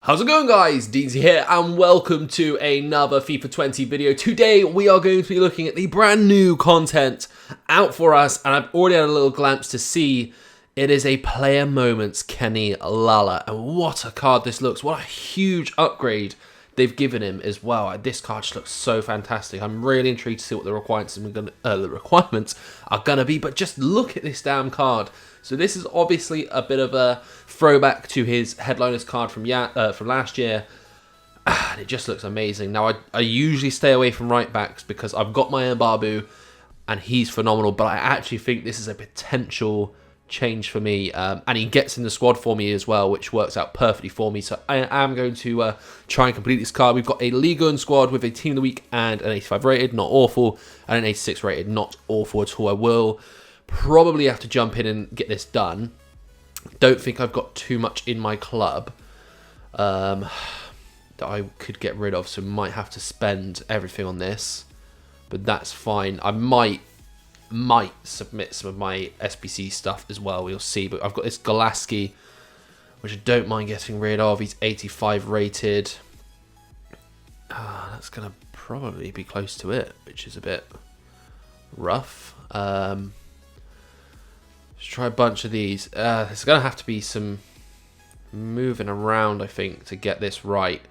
How's it going, guys? Deezy here and welcome to another FIFA 20 video. Today we are going to be looking at the brand new content out for us, and I've already had a little glance to see it is a Player Moments Kenny Lala, and what a card this looks. What a huge upgrade they've given him as well. This card just looks so fantastic. I'm really intrigued to see what the requirements are gonna be, but just look at this damn card. So this is obviously a bit of a throwback to his headliners card from last year. And it just looks amazing. Now, I usually stay away from right backs because I've got my Mbabu and he's phenomenal, but I actually think this is a potential change for me. And he gets in the squad for me as well, which works out perfectly for me. So I am going to try and complete this card. We've got a Ligue 1 squad with a Team of the Week and an 85 rated, not awful, and an 86 rated, not awful at all. I will probably have to jump in and get this done. Don't think I've got too much in my club that I could get rid of, so might have to spend everything on this, but that's fine. I might submit some of my SBC stuff as well, we'll see. But I've got this Golaski, which I don't mind getting rid of. He's 85 rated. That's gonna probably be close to it, which is a bit rough. Let's try a bunch of these. There's going to have to be some moving around, I think, to get this right.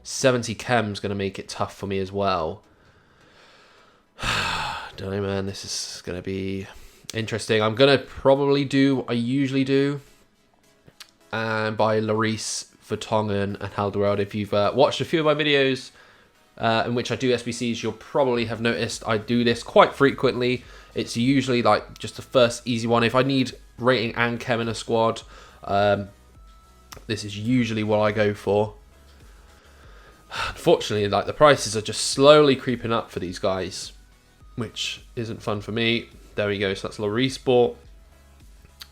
70 chem's going to make it tough for me as well. Don't know, man. This is going to be interesting. I'm going to probably do what I usually do and buy Lloris, Vertonghen, and Alderweireld. If you've watched a few of my videos in which I do SBCs, you'll probably have noticed I do this quite frequently. It's usually like just the first easy one. If I need rating and chem in a squad, this is usually what I go for. Unfortunately, like, the prices are just slowly creeping up for these guys, which isn't fun for me. There we go. So that's Lloris Sport.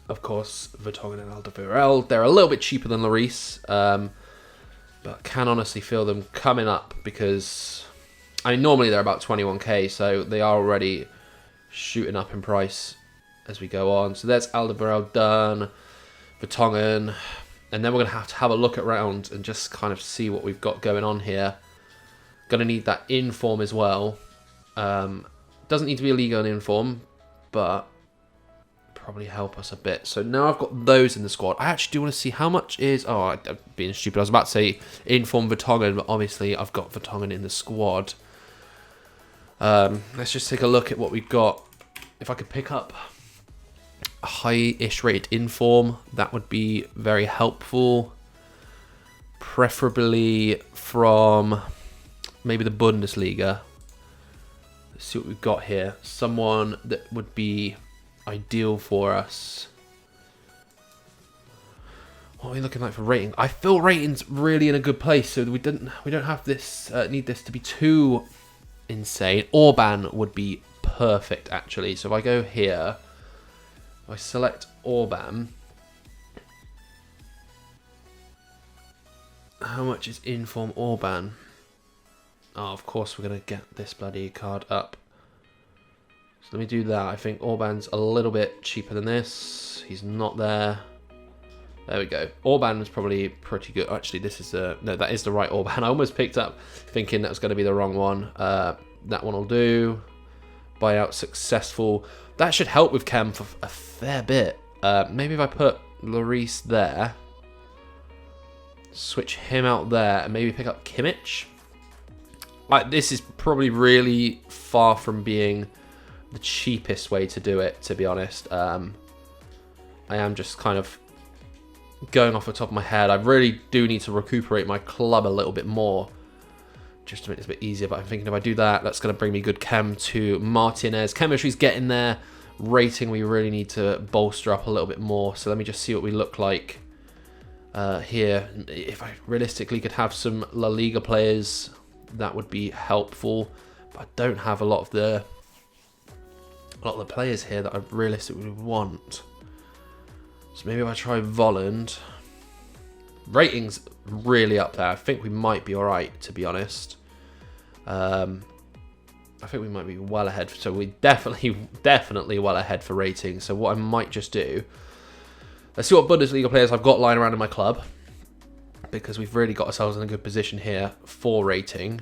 Of course, Vertonghen and Alderweireld. They're a little bit cheaper than Lloris, but can honestly feel them coming up because, I mean, normally they're about 21k, so they are already shooting up in price as we go on. So there's Alderweireld done, Vertonghen, and then we're going to have a look around and just kind of see what we've got going on here. Going to need that inform as well. Doesn't need to be a Ligue 1 inform, but probably help us a bit. So now I've got those in the squad. I actually do want to see how much is... Oh, I'm being stupid. I was about to say inform Vertonghen, but obviously I've got Vertonghen in the squad. Let's just take a look at what we've got. If I could pick up a high-ish rated inform, that would be very helpful. Preferably from maybe the Bundesliga. Let's see what we've got here. Someone that would be ideal for us. What are we looking like for rating? I feel rating's really in a good place, so we don't have this need this to be too insane. Orban would be perfect, actually. So if I go here, if I select Orban, how much is inform Orban? Oh, of course we're going to get this bloody card up. So let me do that. I think Orban's a little bit cheaper than this. He's not there. There we go. Orban is probably pretty good. Actually, this is no, that is the right Orban. I almost picked up thinking that was going to be the wrong one. That one will do. Buyout successful. That should help with chem for a fair bit. Maybe if I put Lloris there, switch him out there, and maybe pick up Kimmich. This is probably really far from being the cheapest way to do it, to be honest. I am just kind of going off the top of my head. I really do need to recuperate my club a little bit more just to make this a bit easier, but I'm thinking if I do that, that's going to bring me good chem to Martinez. Chemistry's getting there. Rating, we really need to bolster up a little bit more. So let me just see what we look like here. If I realistically could have some La Liga players, that would be helpful, but I don't have a lot of the players here that I realistically want. So maybe if I try Volland. Rating's really up there. I think we might be alright, to be honest. I think we might be well ahead. So we're definitely well ahead for rating. So what I might just do, let's see what Bundesliga players I've got lying around in my club. because we've really got ourselves in a good position here for rating.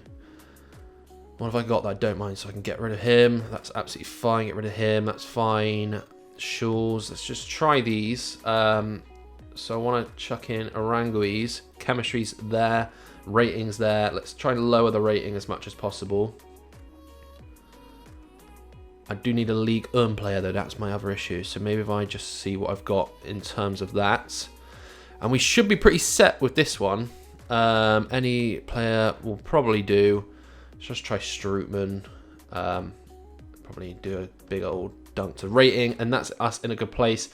What have I got that I don't mind? So I can get rid of him. That's absolutely fine. Get rid of him. That's fine. Shawls. Let's just try these. So I want to chuck in Oranguis. Chemistry's there. Ratings there. Let's try and lower the rating as much as possible. I do need a League 1 player though. That's my other issue. So maybe if I just see what I've got in terms of that. And we should be pretty set with this one. Any player will probably do. Let's just try Strootman. Probably do a big old dunk to rating. And that's us in a good place.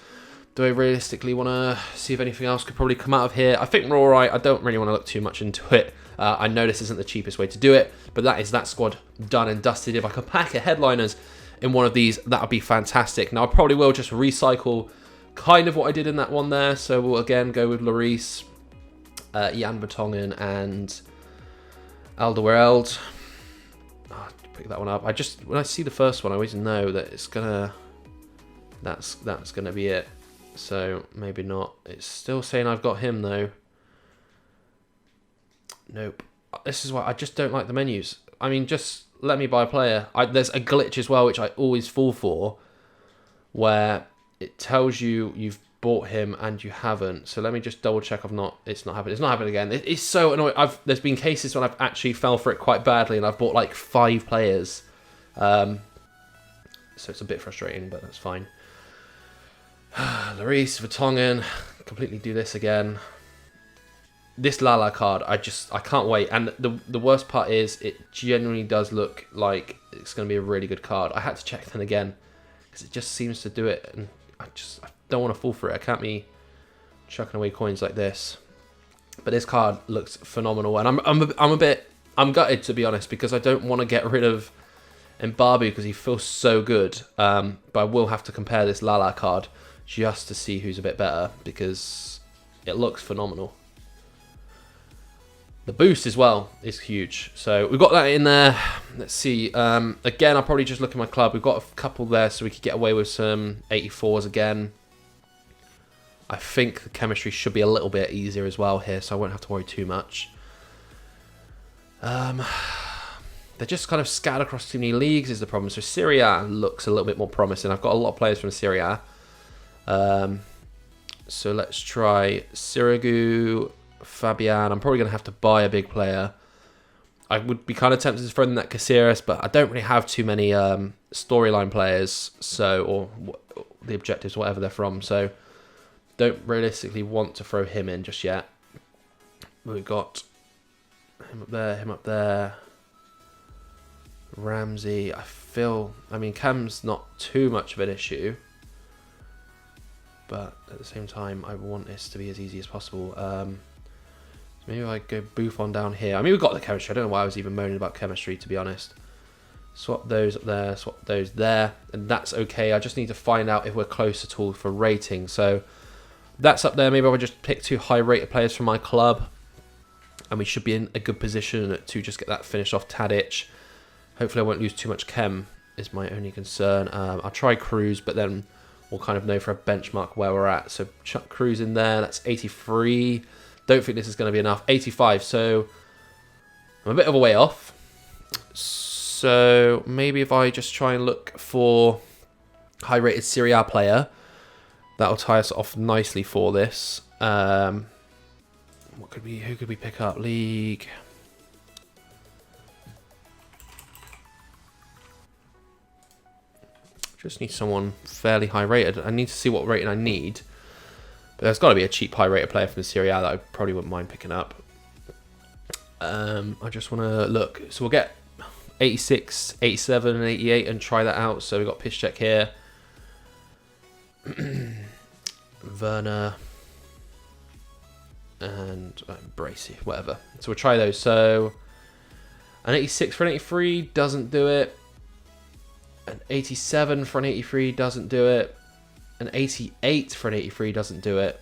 Do I realistically want to see if anything else could probably come out of here? I think we're all right. I don't really want to look too much into it. I know this isn't the cheapest way to do it. But that is that squad done and dusted. If I could pack a headliners in one of these, that would be fantastic. Now, I probably will just recycle kind of what I did in that one there. So we'll again go with Lloris, Jan Vertonghen, and Alderweireld. Oh, pick that one up. When I see the first one, I always know that it's gonna. That's gonna be it. So maybe not. It's still saying I've got him though. Nope. This is why I just don't like the menus. I mean, just let me buy a player. There's a glitch as well, which I always fall for, where it tells you you've bought him and you haven't. So let me just double check it's not happened. It's not happened again. It's so annoying. There's been cases when I've actually fell for it quite badly and I've bought like 5 players. So it's a bit frustrating, but that's fine. Lloris, Vertonghen, completely do this again. This Lala card, I can't wait. And the worst part is it genuinely does look like it's going to be a really good card. I had to check then again because it just seems to do it, and I don't want to fall for it. I can't be chucking away coins like this. But this card looks phenomenal, and I'm gutted, to be honest, because I don't want to get rid of Mbabu because he feels so good. But I will have to compare this Lala card just to see who's a bit better because it looks phenomenal. The boost as well is huge. So we've got that in there. Let's see. Again, I'll probably just look at my club. We've got a couple there so we could get away with some 84s again. I think the chemistry should be a little bit easier as well here, so I won't have to worry too much. They're just kind of scattered across too many leagues is the problem. So Serie A looks a little bit more promising. I've got a lot of players from Serie A. So let's try Sirigu, Fabian. I'm probably going to have to buy a big player. I would be kind of tempted to throw in that Caceres, but I don't really have too many storyline players, or the objectives, whatever they're from. So don't realistically want to throw him in just yet. We've got him up there. Ramsey, I mean, Cam's not too much of an issue, but at the same time, I want this to be as easy as possible. So maybe if I go Buffon down here. I mean, we've got the chemistry. I don't know why I was even moaning about chemistry, to be honest. Swap those up there, swap those there, and that's okay. I just need to find out if we're close at all for rating. So that's up there. Maybe I'll just pick 2 high-rated players from my club, and we should be in a good position to just get that finished off. Tadic. Hopefully I won't lose too much chem is my only concern. I'll try Cruz, but then we'll kind of know for a benchmark where we're at. So chuck Cruz in there. That's 83. Don't think this is going to be enough. 85. So I'm a bit of a way off. So maybe if I just try and look for high-rated Serie A player, that'll tie us off nicely for this. Who could we pick up? League. Just need someone fairly high rated. I need to see what rating I need. But there's got to be a cheap high rated player from the Serie A that I probably wouldn't mind picking up. I just want to look. So we'll get 86, 87, and 88 and try that out. So we've got Piszczek here. Werner. And Bracey, whatever. So we'll try those. So an 86 for an 83 doesn't do it. An 87 for an 83 doesn't do it. An 88 for an 83 doesn't do it.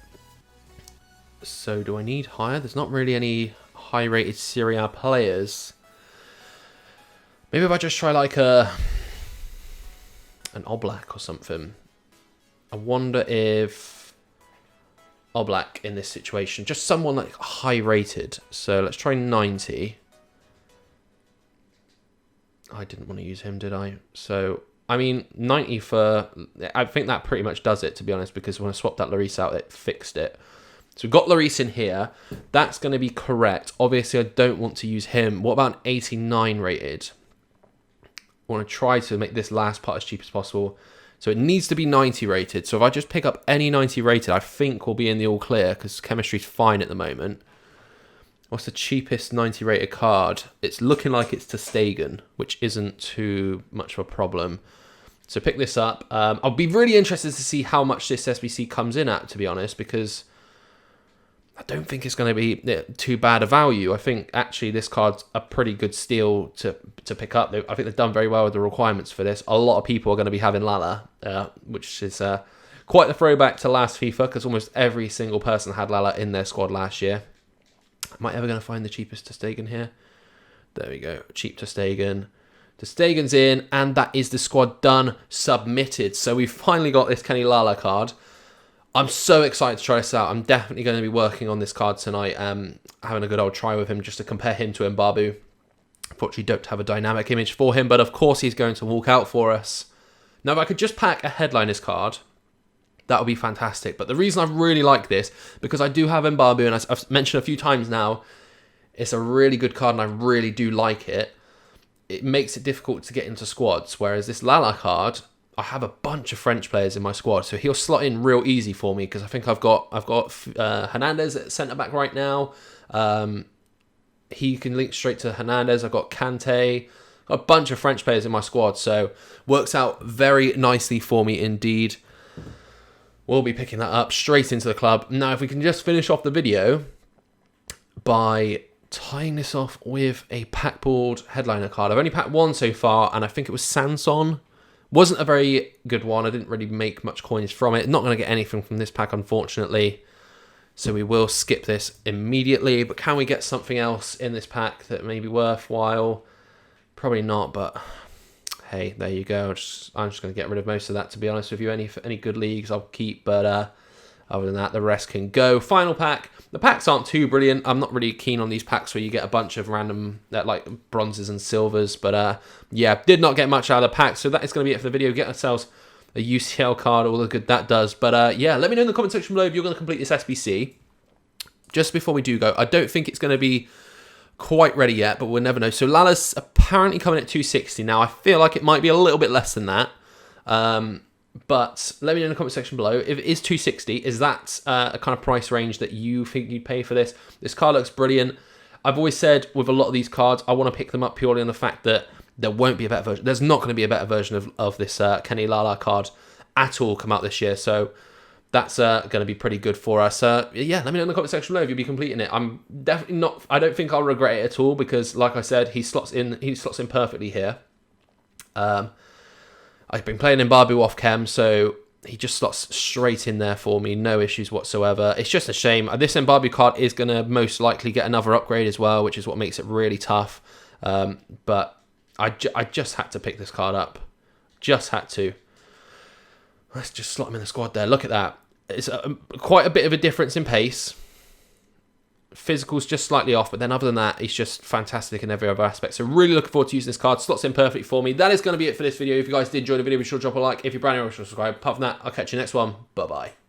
So do I need higher? There's not really any high-rated Serie A players. Maybe if I just try like an Oblak or something. I wonder if Oblak in this situation. Just someone like high rated. So let's try 90. I didn't want to use him, did I? So, I mean, 90 for... I think that pretty much does it, to be honest, because when I swapped that Lloris out, it fixed it. So we've got Lloris in here. That's going to be correct. Obviously, I don't want to use him. What about an 89 rated? I want to try to make this last part as cheap as possible. So it needs to be 90 rated. So if I just pick up any 90 rated, I think we'll be in the all clear because chemistry's fine at the moment. What's the cheapest 90 rated card? It's looking like it's ter Stegen, which isn't too much of a problem. So pick this up. I'll be really interested to see how much this SBC comes in at, to be honest, because I don't think it's going to be too bad a value. I think actually this card's a pretty good steal to pick up. I think they've done very well with the requirements for this. A lot of people are going to be having Lala, which is quite the throwback to last FIFA because almost every single person had Lala in their squad last year. Am I ever going to find the cheapest ter Stegen here? There we go. Cheap ter Stegen. Ter Stegen's in, and that is the squad done, submitted. So we've finally got this Kenny Lala card. I'm so excited to try this out. I'm definitely going to be working on this card tonight, having a good old try with him just to compare him to Mbabu. Unfortunately, don't have a dynamic image for him, but of course he's going to walk out for us. Now, if I could just pack a headliners card, that would be fantastic. But the reason I really like this, because I do have Mbabu, and I've mentioned a few times now, it's a really good card and I really do like it. It makes it difficult to get into squads, whereas this Lala card, I have a bunch of French players in my squad, so he'll slot in real easy for me because I think I've got Hernandez at centre back right now. He can link straight to Hernandez. I've got Kante, got a bunch of French players in my squad, so works out very nicely for me indeed. We'll be picking that up straight into the club. Now, if we can just finish off the video by tying this off with a pack board headliner card. I've only packed one so far, and I think it was Sanson. Wasn't a very good one. I didn't really make much coins from it. Not going to get anything from this pack, unfortunately. So we will skip this immediately. But can we get something else in this pack that may be worthwhile? Probably not, but hey, there you go. I'm just going to get rid of most of that, to be honest with you. Any good leagues I'll keep, but other than that, the rest can go. Final pack. The packs aren't too brilliant. I'm not really keen on these packs where you get a bunch of random like bronzes and silvers. But yeah, did not get much out of the pack. So that is going to be it for the video. Get ourselves a UCL card, all the good that does. But yeah, let me know in the comment section below if you're going to complete this SBC. Just before we do go, I don't think it's going to be quite ready yet, but we'll never know. So Lala's apparently coming at 260. Now, I feel like it might be a little bit less than that. But let me know in the comment section below. If it is 260, is that a kind of price range that you think you'd pay for this? This card looks brilliant. I've always said with a lot of these cards, I want to pick them up purely on the fact that there won't be a better version. There's not going to be a better version of this Kenny Lala card at all come out this year. So that's going to be pretty good for us. Yeah, let me know in the comment section below if you'll be completing it. I'm definitely not. I don't think I'll regret it at all because, like I said, he slots in perfectly here. I've been playing Mbabu off chem, so he just slots straight in there for me. No issues whatsoever. It's just a shame. This Mbabu card is going to most likely get another upgrade as well, which is what makes it really tough. But I just had to pick this card up. Just had to. Let's just slot him in the squad there. Look at that. It's quite a bit of a difference in pace. Physical's just slightly off, but then other than that, it's just fantastic in every other aspect. So really looking forward to using this card. Slots in perfectly for me. That is going to be it for this video. If you guys did enjoy the video, be sure to drop a like. If you're brand new, be sure to subscribe. Apart from that, I'll catch you next one. Bye-bye.